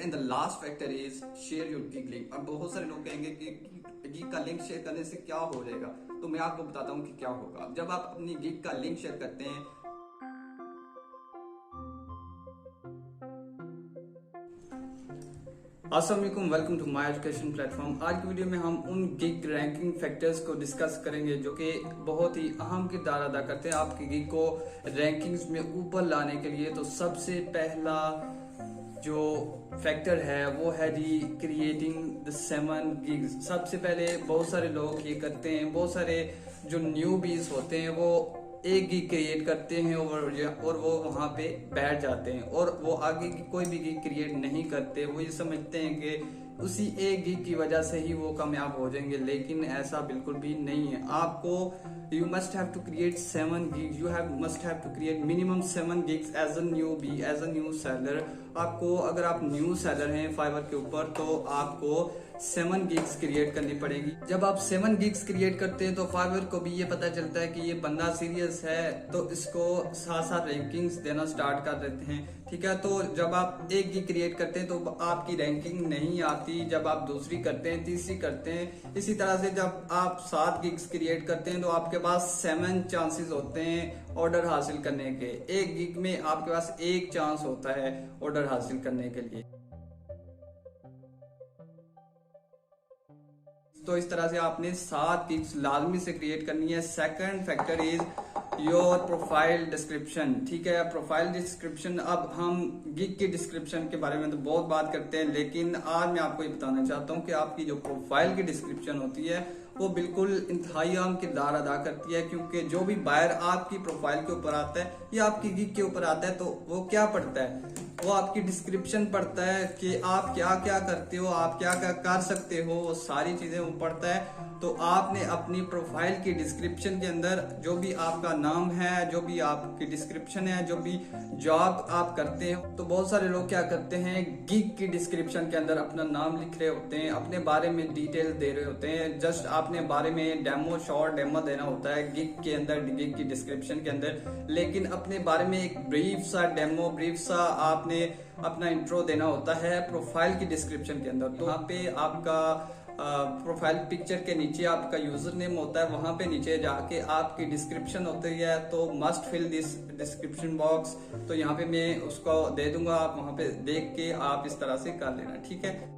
And the last factor is share your gig link. अब बहुत सारे लोग कहेंगे कि गिग का लिंक शेयर करने से क्या हो जाएगा, तो मैं आपको बताता हूँ कि क्या होगा। जब आप अपनी गिग का लिंक शेयर करते हैं, अस्सलाम वालेकुम, welcome to my education platform. आज की वीडियो में हम उन गिग रैंकिंग फैक्टर्स को डिस्कस करेंगे जो कि बहुत ही अहम किरदार अदा करते हैं आपकी गिग को रैंकिंग्स में ऊपर लाने के लिए। तो सबसे पहला जो फैक्टर है वो है जी क्रिएटिंग द 7 गिग्स। सबसे पहले बहुत सारे लोग ये करते हैं, बहुत सारे जो न्यूबीज होते हैं वो एक गिग क्रिएट करते हैं और वो वहां पे बैठ जाते हैं और वो आगे की कोई भी गिग क्रिएट नहीं करते। वो ये समझते हैं कि उसी एक गिग की वजह से ही वो कामयाब हो जाएंगे, लेकिन ऐसा बिल्कुल भी नहीं है। आपको you must have to create 7 gigs, you must have to create minimum 7 gigs as a newbie, as a new seller. आपको अगर आप न्यू सेलर हैं फाइवर के ऊपर तो आपको 7 गिग्स क्रिएट करनी पड़ेगी। जब आप 7 गिग्स क्रिएट करते हैं तो फाइवर को भी ये पता चलता है कि ये बंदा सीरियस है, तो इसको साथ साथ रैंकिंग्स देना स्टार्ट कर देते हैं। ठीक है, तो जब आप एक गिग क्रिएट करते हैं तो आपकी रैंकिंग नहीं आती, जब आप दूसरी करते हैं, तीसरी करते हैं, इसी तरह से जब आप 7 गिग्स क्रिएट करते हैं तो आपके पास 7 चांसेस होते हैं ऑर्डर हासिल करने के। एक गिग में आपके पास एक चांस होता है ऑर्डर हासिल करने के लिए। तो इस तरह से आपने 7 गिग्स लाजमी से क्रिएट करनी है। Second factor is your profile description. ठीक है, प्रोफाइल डिस्क्रिप्शन। अब हम गिग के डिस्क्रिप्शन के बारे में तो बहुत बात करते हैं, लेकिन आज मैं आपको ये बताना चाहता हूँ कि आपकी जो प्रोफाइल की डिस्क्रिप्शन होती है वो बिल्कुल इंतहाई अहम किरदार अदा करती है, क्योंकि जो भी बायर आपकी प्रोफाइल के ऊपर आता है या आपकी गिग के ऊपर आता है तो वो क्या पढ़ता है, वो आपकी डिस्क्रिप्शन पढ़ता है कि आप क्या क्या करते हो, आप क्या क्या कर सकते हो, वो सारी चीजें वो पढ़ता है। तो आपने अपनी प्रोफाइल की डिस्क्रिप्शन के अंदर जो भी आपका नाम है, जो भी आपकी डिस्क्रिप्शन है, जो भी जॉब आप करते हैं, तो बहुत सारे लोग क्या करते हैं गिग की डिस्क्रिप्शन के अंदर अपना नाम लिख रहे होते हैं, अपने बारे में डिटेल दे रहे होते हैं। जस्ट आपने बारे में डेमो शॉर्ट डेमो देना होता है गिग के अंदर, गिग की डिस्क्रिप्शन के अंदर, लेकिन अपने बारे में एक ब्रीफ सा डेमो, ब्रीफ सा आपने अपना इंट्रो देना होता है प्रोफाइल की डिस्क्रिप्शन के अंदर। तो यहाँ पे आपका प्रोफाइल पिक्चर के नीचे आपका यूजर नेम होता है, वहां पे नीचे जाके आपकी डिस्क्रिप्शन होती है। तो must fill this description box, तो यहाँ पे मैं उसको दे दूंगा, आप वहां पे देख के आप इस तरह से कर लेना। ठीक है,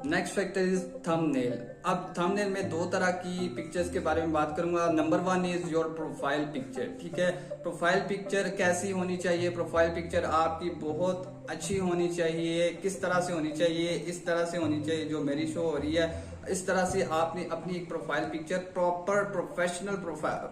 नेक्स्ट फैक्टर इज थंबनेल। अब थंबनेल में 2 तरह की पिक्चर्स के बारे में बात करूंगा। Number 1 is your profile picture. ठीक है, प्रोफाइल पिक्चर कैसी होनी चाहिए? प्रोफाइल पिक्चर आपकी बहुत अच्छी होनी चाहिए। किस तरह से होनी चाहिए? इस तरह से होनी चाहिए जो मेरी शो हो रही है, इस तरह से आपने अपनी एक profile picture, proper professional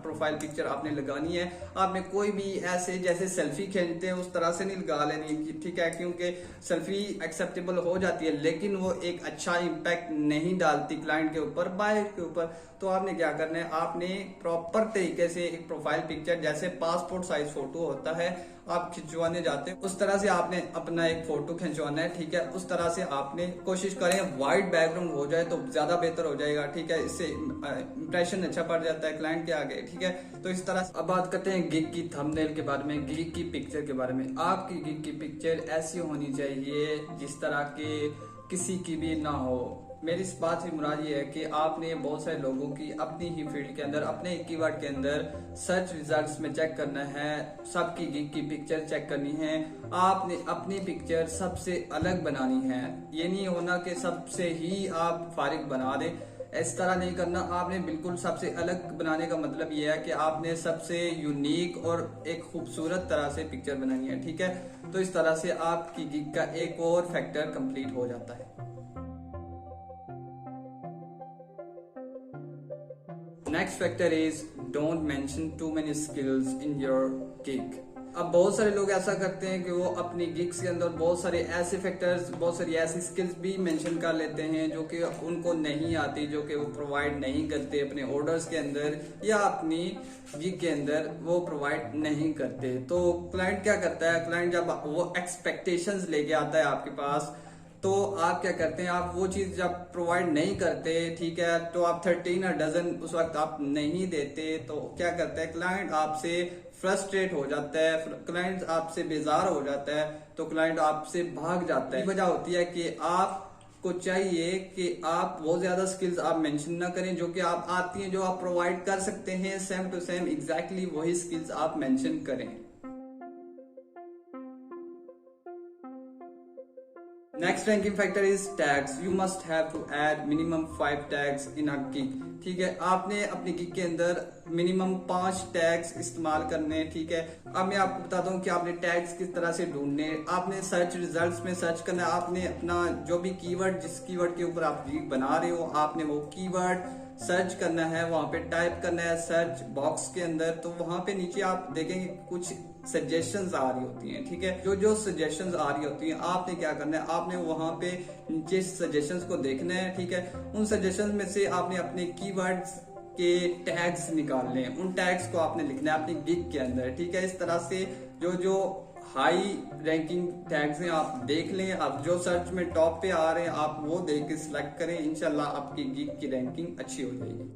profile picture आपने लगानी है। आपने कोई भी ऐसे जैसे सेल्फी खींचते हैं उस तरह से नहीं लगा लेनी। ठीक है, क्योंकि सेल्फी एक्सेप्टेबल हो जाती है लेकिन वो एक अच्छा इम्पैक्ट नहीं डालती क्लाइंट के ऊपर, बायर के ऊपर। तो आपने क्या करना है, आपने प्रॉपर तरीके से एक प्रोफाइल पिक्चर जैसे पासपोर्ट साइज फोटो होता है आप खिंचवाने जाते हैं, उस तरह से आपने अपना एक फोटो खिंचवाना है। ठीक है, उस तरह से आपने कोशिश करें व्हाइट बैकग्राउंड हो जाए तो ज्यादा बेहतर हो जाएगा। ठीक है, इससे इंप्रेशन अच्छा पड़ जाता है क्लाइंट के आगे। ठीक है, तो इस तरह। अब बात करते हैं गिग की थंबनेल के बारे में, गिग की पिक्चर के बारे में। आपकी गिग की पिक्चर ऐसी होनी चाहिए जिस तरह के किसी की भी ना हो। मेरी इस बात से मुराद ये है कि आपने बहुत सारे लोगों की अपनी ही फील्ड के अंदर, अपने कीवर्ड के अंदर सर्च रिजल्ट्स में चेक करना है, सबकी गिग की पिक्चर चेक करनी है। आपने अपनी पिक्चर सबसे अलग बनानी है, ये नहीं होना कि सबसे ही आप फारिग बना दें, इस तरह नहीं करना। आपने बिल्कुल सबसे अलग बनाने का मतलब ये है कि आपने सबसे यूनिक और एक खूबसूरत तरह से पिक्चर बनानी है। ठीक है, तो इस तरह से आपकी गिग का एक और फैक्टर कंप्लीट हो जाता है। Next factor is don't mention too many skills in your gig. अब बहुत सारे लोग ऐसा करते हैं कि वो अपनी गिग्स के अंदर बहुत सारे ऐसे फैक्टर्स, बहुत सारी ऐसी स्किल्स भी मेंशन कर लेते हैं जो कि उनको नहीं आती, जो कि वो प्रोवाइड नहीं करते अपने ऑर्डर्स के अंदर या अपनी गिग के अंदर वो प्रोवाइड नहीं करते। तो क्लाइंट क्या करता है, क्लाइंट जब वो एक्सपेक्टेशंस लेके आता है आपके पास, तो आप क्या करते हैं, आप वो चीज जब प्रोवाइड नहीं करते, ठीक है, तो आप 13 डजन उस वक्त आप नहीं देते, तो क्या करते हैं क्लाइंट आपसे फ्रस्ट्रेट हो जाता है, क्लाइंट आपसे बेजार हो जाता है, तो क्लाइंट आपसे भाग जाता है। वजह होती है कि आपको चाहिए कि आप बहुत ज्यादा स्किल्स आप मेंशन ना करें, जो कि आप आती हैं, जो आप प्रोवाइड कर सकते हैं सेम टू सेम एग्जैक्टली वही स्किल्स आप मेंशन करें। Next ranking factor is tags. You must have to add minimum 5 tags in a gig. ठीक है, आपने अपनी गिग के अंदर मिनिमम 5 टैग्स इस्तेमाल करने हैं। ठीक है, अब मैं आपको बताता हूँ कि आपने टैग्स किस तरह से ढूंढने। आपने सर्च रिजल्ट्स में सर्च करना है, आपने अपना जो भी कीवर्ड, जिस कीवर्ड के ऊपर आप गिग बना रहे हो, आपने वो कीवर्ड सर्च करना है, वहां पे टाइप करना है सर्च बॉक्स के अंदर। तो वहां पे नीचे आप देखेंगे कुछ सजेशंस आ रही होती हैं। ठीक है, जो सजेशंस आ रही होती हैं, आपने क्या करना है, आपने वहां पे नीचे सजेशंस को देखना है। ठीक है, उन सजेशंस में से आपने अपने कीवर्ड्स के टैग्स निकालने हैं, उन टैग्स को आपने लिखना है अपनी गिग के अंदर। ठीक है, इस तरह से जो हाई रैंकिंग टैग्स हैं आप देख लें, आप जो सर्च में टॉप पे आ रहे हैं आप वो देख के सिलेक्ट करें, इंशाल्लाह आपकी गिग की रैंकिंग अच्छी हो जाएगी।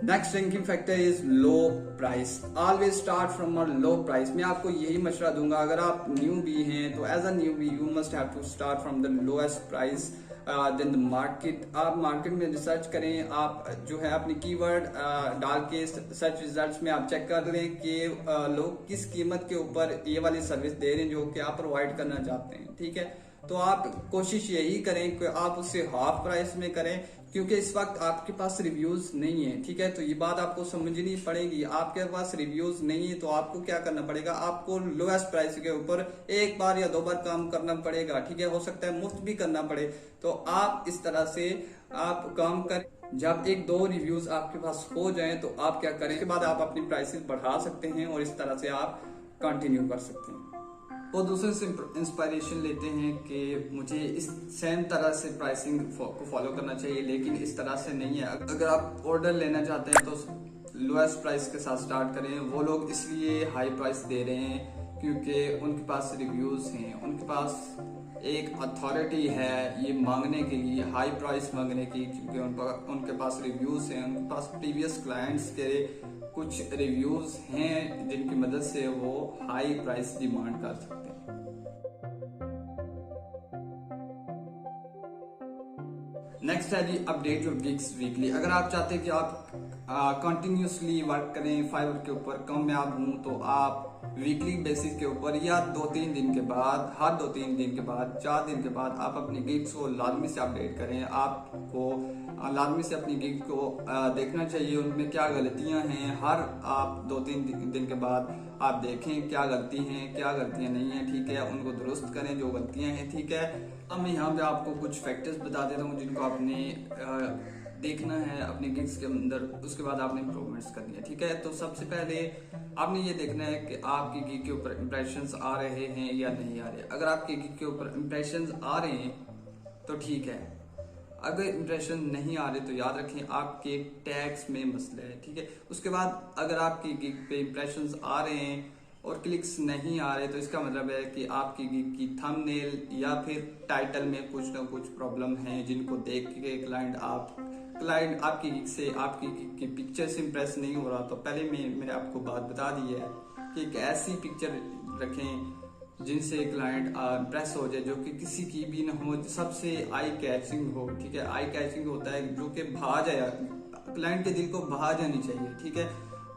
Next ranking factor is low price. Always start from a low price. मैं आपको यही मशवरा दूंगा, अगर आप न्यू बी हैं तो as a newbie you must have to start from the lowest price then the market. आप मार्केट में रिसर्च करें, आप जो है अपनी कीवर्ड डाल के सर्च रिजल्ट्स में आप चेक कर लें कि लोग किस कीमत के ऊपर ये वाली सर्विस दे रहे हैं जो कि आप प्रोवाइड करना चाहते हैं। ठीक है, तो आप कोशिश यही करें कि आप उससे हाफ प्राइस में करें, क्योंकि इस वक्त आपके पास रिव्यूज नहीं है। ठीक है, तो ये बात आपको समझनी पड़ेगी। आपके पास रिव्यूज नहीं है तो आपको क्या करना पड़ेगा, आपको लोएस्ट प्राइस के ऊपर एक बार या 2 बार काम करना पड़ेगा। ठीक है, हो सकता है मुफ्त भी करना पड़े, तो आप इस तरह से आप काम करें। जब 1-2 रिव्यूज आपके पास हो जाएं तो आप क्या करें, के बाद आप अपनी प्राइसेस बढ़ा सकते हैं और इस तरह से आप कंटिन्यू कर सकते हैं। वो दूसरे से इंस्पायरेशन लेते हैं कि मुझे इस सेम तरह से प्राइसिंग को फॉलो करना चाहिए, लेकिन इस तरह से नहीं है। अगर आप ऑर्डर लेना चाहते हैं तो लोएस्ट प्राइस के साथ स्टार्ट करें। वो लोग इसलिए हाई प्राइस दे रहे हैं क्योंकि उनके पास रिव्यूज हैं, उनके पास एक अथॉरिटी है ये मांगने के लिए, हाई प्राइस मांगने की, क्योंकि उनके पास रिव्यूज हैं, उनके पास प्रीवियस क्लाइंट्स के कुछ रिव्यूज हैं जिनकी मदद से वो हाई प्राइस डिमांड कर सकते हैं। नेक्स्ट है जी अपडेट योर गिग्स वीकली। अगर आप चाहते हैं कि आप कंटिन्यूसली वर्क करें फाइवर के ऊपर, कामयाब हूं, तो आप वीकली बेसिस के ऊपर या 2-3 दिन के बाद, हर 2-3 दिन के बाद, 4 दिन के बाद आप अपनी गिग्स को लाजमी से अपडेट करें। आपको लाजमी से अपनी गिग को देखना चाहिए, उनमें क्या गलतियां हैं। हर आप 2-3 दिन के बाद आप देखें क्या गलती हैं, क्या गलतियां नहीं है। ठीक है, उनको दुरुस्त करें जो गलतियां हैं। ठीक है, अब मैं यहाँ पे आपको कुछ फैक्टर्स बता देता हूँ जिनको आपने देखना है अपने गिग्स के अंदर, उसके बाद आपने इम्प्रूवमेंट्स करनी है। ठीक है, तो सबसे पहले आपने ये देखना है कि आपकी गिग के ऊपर इंप्रेशंस आ रहे हैं या नहीं आ रहे। अगर आपके गिग के ऊपर इंप्रेशंस आ रहे हैं तो ठीक है, अगर इंप्रेशन नहीं आ रहे तो याद रखें आपके टैग्स में मसला है। ठीक है, उसके बाद अगर आपकी गिग पे इंप्रेशंस आ रहे हैं और क्लिक्स नहीं आ रहे तो इसका मतलब है कि आपकी गिग की थंबनेल या फिर टाइटल में कुछ ना कुछ प्रॉब्लम है, जिनको देख के क्लाइंट आपकी गिग से, आपकी गिग की पिक्चर से इंप्रेस नहीं हो रहा। तो पहले मैंने आपको बात बता दी है कि एक ऐसी पिक्चर रखें जिनसे क्लाइंट इंप्रेस हो जाए, जो कि किसी की भी ना हो, सबसे आई कैचिंग हो। ठीक है, आई कैचिंग होता है जो कि भा जाए, क्लाइंट के दिल को भा जानी चाहिए। ठीक है,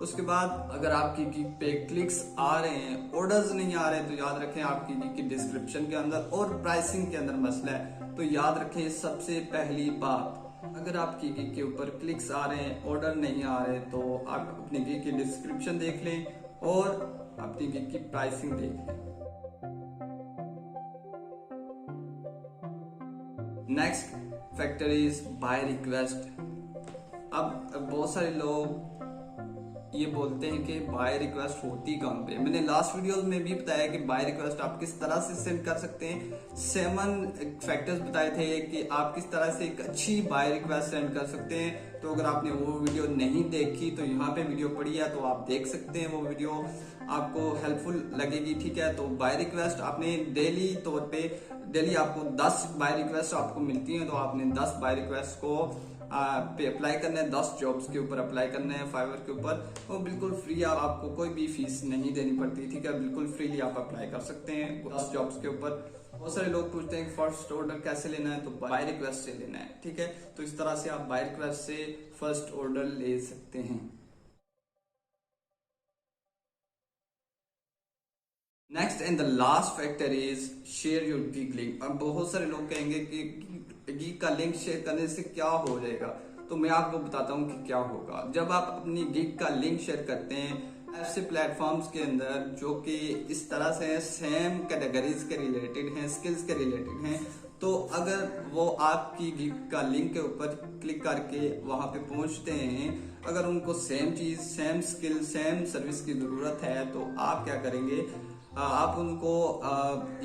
उसके बाद अगर आपकी गिग पे क्लिक्स आ रहे हैं, ऑर्डर्स नहीं आ रहे, तो याद रखें आपकी गिग की डिस्क्रिप्शन के अंदर और प्राइसिंग के अंदर मसला है। तो याद रखें सबसे पहली बात, अगर आपकी गिग के ऊपर क्लिक्स आ रहे हैं, ऑर्डर नहीं आ रहे, तो आप अपनी गिग की डिस्क्रिप्शन देख लें और अपनी गिग की प्राइसिंग देख लें। Next factor is by request. अब बहुत सारे लोग ये बोलते हैं कि बाय रिक्वेस्ट होती कहाँ पे। मैंने लास्ट वीडियोस में भी बताया कि बाय रिक्वेस्ट आप किस तरह से सेंड कर सकते हैं। 7 फैक्टर्स बताए थे कि आप किस तरह से एक अच्छी बाय रिक्वेस्ट सेंड कर सकते हैं। तो अगर आपने वो वीडियो नहीं देखी तो यहाँ पे वीडियो पड़ी है, तो आप देख सकते हैं, वो वीडियो आपको हेल्पफुल लगेगी। ठीक है, तो बाय रिक्वेस्ट आपने डेली तौर पे, डेली आपको 10 बाय रिक्वेस्ट आपको मिलती हैं, तो आपने 10 बाय रिक्वेस्ट को पे अप्लाई करना है, 10 जॉब्स के ऊपर अप्लाई करना है फाइवर के ऊपर, वो बिल्कुल फ्री, आपको कोई भी फीस नहीं देनी पड़ती, ठीक है, बिल्कुल फ्रीली आप अप्लाई कर सकते हैं 10 जॉब्स के ऊपर। बहुत सारे लोग पूछते हैं फर्स्ट ऑर्डर कैसे लेना है, तो बाय रिक्वेस्ट से लेना है, ठीक है, तो इस तरह से आप बाय रिक्वेस्ट से फर्स्ट ऑर्डर ले सकते हैं। Next and the last factor is share your gig link. अब बहुत सारे लोग कहेंगे कि गिग का लिंक शेयर करने से क्या हो जाएगा, तो मैं आपको बताता हूँ कि क्या होगा। जब आप अपनी गिग का लिंक शेयर करते हैं ऐसे प्लेटफॉर्म्स के अंदर जो कि इस तरह से सेम कैटेगरीज के रिलेटेड हैं, स्किल्स के रिलेटेड हैं, तो अगर वो आपकी गिग का लिंक के ऊपर क्लिक करके वहां पे पहुंचते हैं, अगर उनको सेम चीज, सेम स्किल, सेम सर्विस की जरूरत है, तो आप क्या करेंगे, आप उनको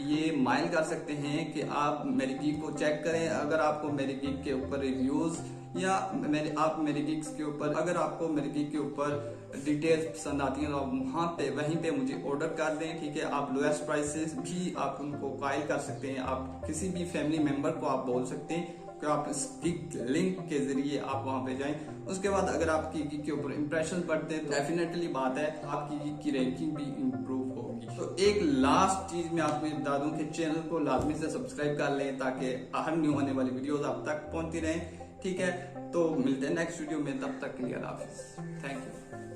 ये माइल कर सकते हैं कि आप मेरी गिग को चेक करें। अगर आपको मेरी गिग के ऊपर रिव्यूज या आप मेरी गिग्स के ऊपर, अगर आपको मेरी गिग के ऊपर डिटेल्स पसंद आती हैं, तो आप वहीं पे मुझे ऑर्डर कर दें, ठीक है। आप लोएस्ट प्राइसेस भी आप उनको कायल कर सकते हैं, आप किसी भी फैमिली मेंबर को आप बोल सकते हैं कि आप इस गिग लिंक के जरिए आप वहां पे जाएं। उसके बाद अगर आपकी गिग के ऊपर इंप्रेशन पड़ते हैं तो डेफिनेटली बात है आपकी गिग की रैंकिंग भी इंप्रूव होगी। तो एक लास्ट चीज मैं आपको बता दूं कि चैनल को लाजमी से सब्सक्राइब कर लें ताकि हर न्यू आने वाली वीडियोस आप तक पहुंचती रहें, ठीक है। तो मिलते हैं नेक्स्ट वीडियो में, तब तक के लिए अल्लाह हाफिज, थैंक यू।